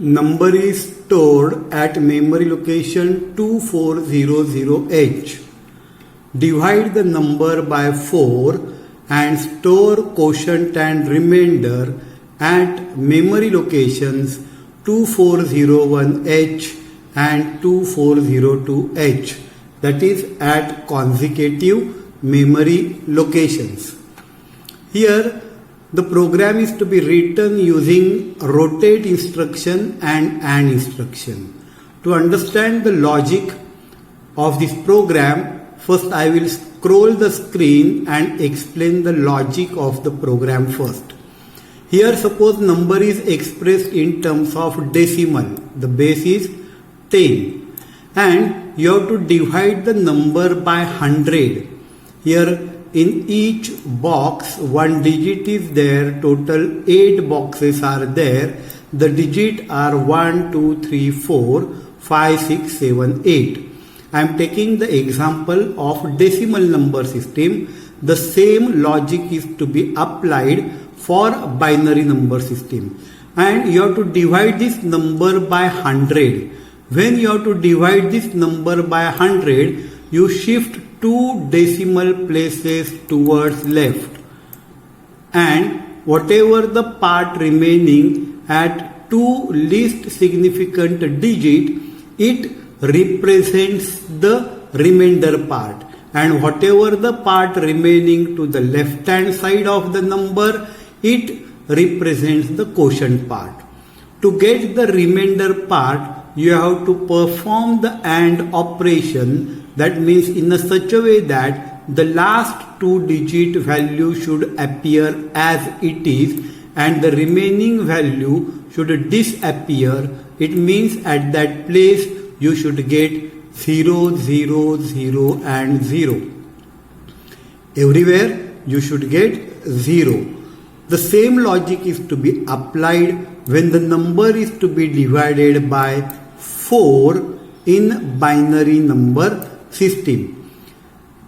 Number is stored at memory location 2400H. Divide the number by 4 and store quotient and remainder at memory locations 2401H and 2402H, that is at consecutive memory locations. Here the program is to be written using rotate instruction and AND instruction. To understand the logic of this program, first I will scroll the screen and explain the logic of the program first. Here suppose number is expressed in terms of decimal. The base is 10 and you have to divide the number by 100. Here in each box one digit is there. Total 8 boxes are there. The digits are 1, 2, 3, 4, 5, 6, 7, 8. I am taking the example of decimal number system. The same logic is to be applied for binary number system. And you have to divide this number by 100. When you have to divide this number by 100, you shift 2 decimal places towards left. And whatever the part remaining at 2 least significant digit, it represents the remainder part, and whatever the part remaining to the left hand side of the number, it represents the quotient part. To get the remainder part, you have to perform the AND operation. That means in a such a way that the last 2 digit value should appear as it is and the remaining value should disappear. It means at that place you should get 0, 0, 0 and 0. Everywhere you should get 0. The same logic is to be applied when the number is to be divided by 4 in binary number system.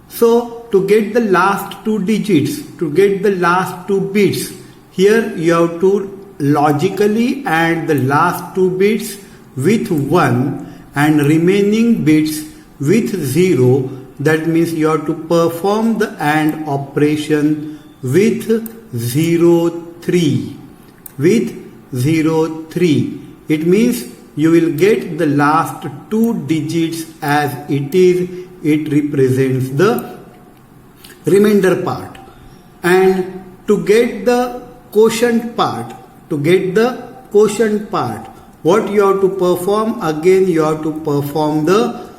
So to get the last 2 digits, to get the last 2 bits, here you have to logically add the last 2 bits with 1 and remaining bits with 0. That means you have to perform the AND operation with 0, 3. With 0, 3. It means you will get the last 2 digits as it is. It represents the remainder part. And to get the quotient part, what you have to perform? Again you have to perform the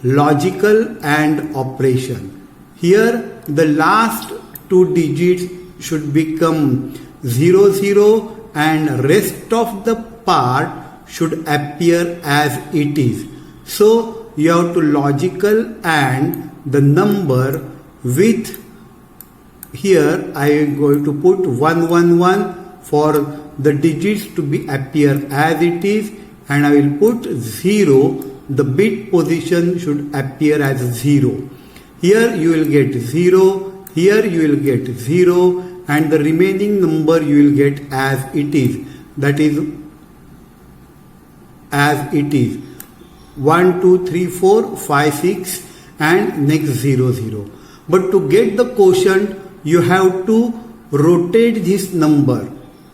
logical AND operation. Here the last 2 digits should become 0, 0 and rest of the part should appear as it is. So you have to logical AND the number with, here I am going to put 111 for the digits to be appear as it is, and I will put 0. The bit position should appear as 0. Here you will get 0, here you will get 0, and the remaining number you will get as it is. That is as it is 1, 2, 3, 4, 5, 6 and next 0, 0. But to get the quotient, you have to rotate this number.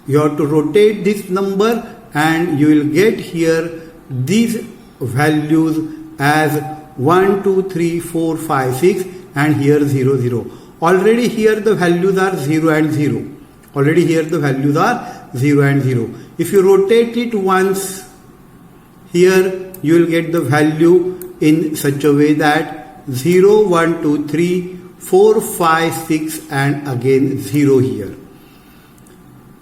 You have to rotate this number and you will get here these values as 1, 2, 3, 4, 5, 6 and here 0, 0. Already here the values are 0 and 0. Already here the values are 0 and 0. If you rotate it once, here you will get the value in such a way that 0, 1, 2, 3, 4, 5, 6 and again 0 here.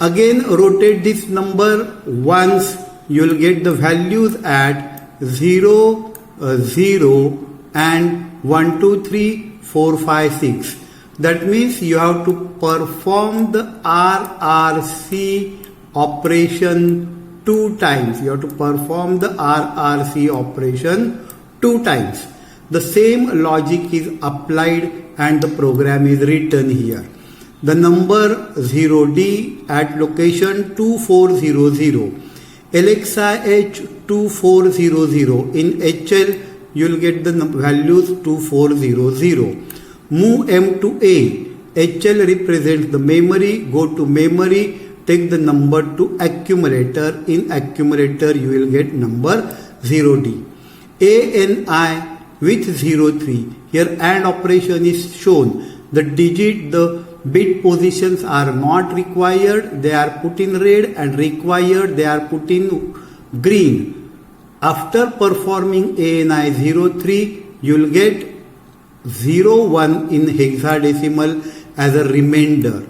Again rotate this number once, you will get the values at 0, 0 and 1, 2, 3, 4, 5, 6. That means you have to perform the RRC operation 2 times. You have to perform the RRC operation 2 times. The same logic is applied and the program is written here. The number 0D at location 2400. LXI H2400. In HL, you will get the values 2400. Move M to A. HL represents the memory. Go to memory. Take the number to accumulator. In accumulator, you will get number 0D. ANI with 03. Here AND operation is shown. The bit positions are not required. They are put in red, and required they are put in green. After performing ANI 03, you will get 01 in hexadecimal as a remainder.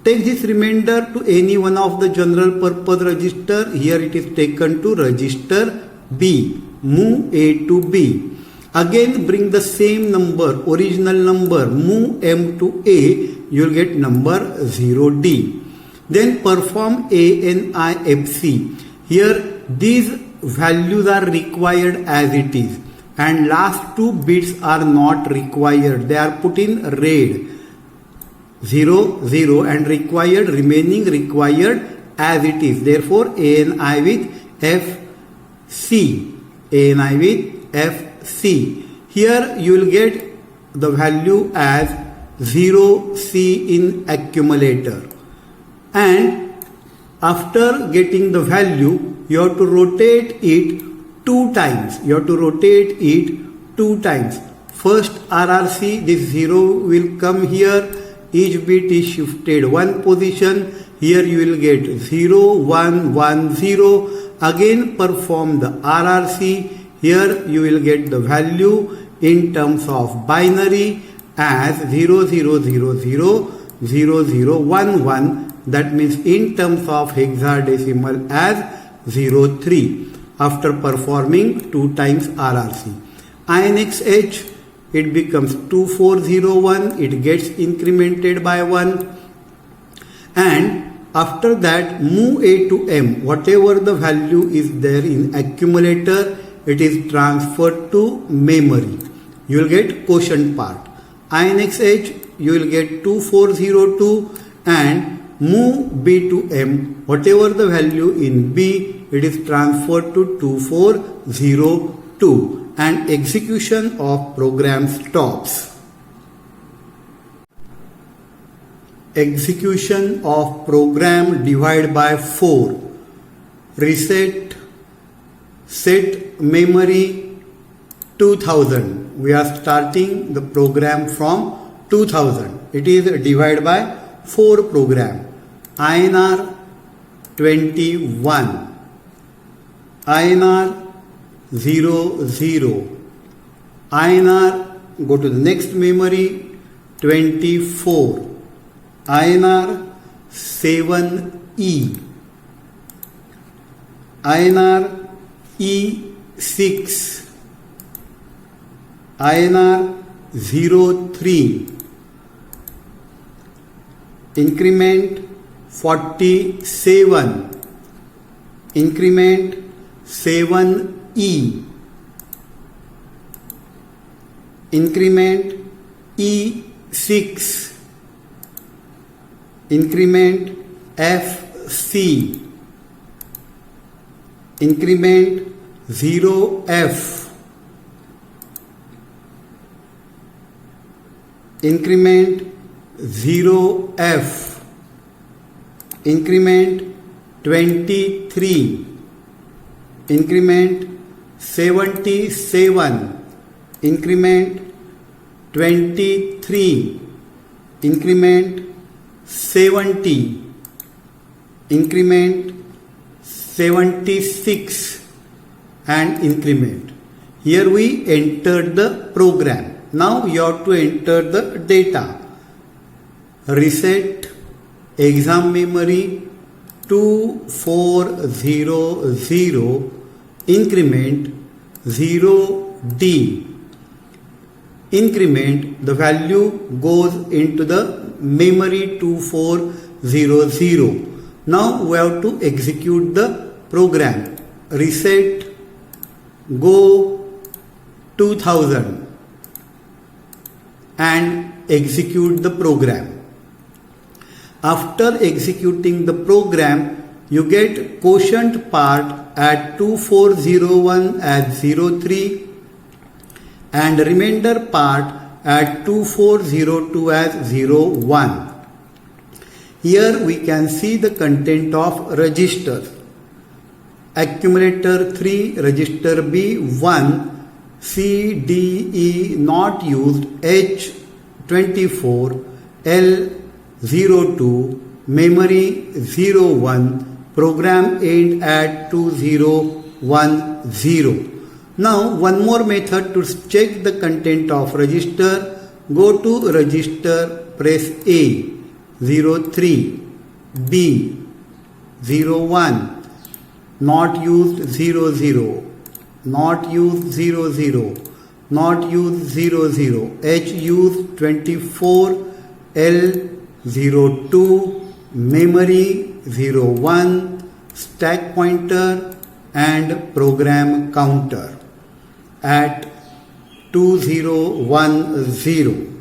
Take this remainder to any one of the general purpose register. Here it is taken to register B. Move A to B. Again bring the same number, original number. Move M to A. You will get number 0D. Then perform ANIFC. Here these values are required as it is, and last two bits are not required. They are put in red. 0, 0 and required, remaining required as it is. Therefore, ANI with FC. ANI with FC. Here you will get the value as 0C in accumulator. And after getting the value, you have to rotate it 2 times. You have to rotate it 2 times. First RRC, this 0 will come here. Each bit is shifted 1 position. Here you will get 0, 1, 1, 0. Again perform the RRC. Here you will get the value in terms of binary as 0, 0, 0, 0, 0, 0, 1, 1. That means in terms of hexadecimal as 0, 3. After performing 2 times RRC. INXH, it becomes 2401, it gets incremented by 1, and after that move A to M. Whatever the value is there in accumulator, it is transferred to memory. You will get quotient part. INXH, you will get 2402, and move B to M. Whatever the value in B, it is transferred to 2402. And execution of program stops. Execution of program divide by 4. Reset, set memory 2000. We are starting the program from 2000. It is a divide by 4 program. INR 21. INR 0, 0. INR, go to the next memory, 24. INR 7E. INR E6. INR 03. Increment 47. Increment 7E. Increment E6. Increment FC. Increment 0F. Increment 0F. Increment 23. Increment 77. Increment 23. Increment 70. Increment 76 and increment. Here we entered the program. Now you have to enter the data. Reset exam memory 2400 increment 0D. Increment, the value goes into the memory 2400. Now we have to execute the program. Reset, go 2000 and execute the program. After executing the program, you get quotient part at 2401 as 03 and remainder part at 2402 as 01. Here we can see the content of registers. Accumulator 3, register B 1, C, D, E not used, H 24, L 02, memory 01, program end at 2010. Now one more method to check the content of register. Go to register, press A 03, B 01, not used 00, not used 00, not used 00, H used 24, L 02, memory 01, stack pointer and program counter at 2010.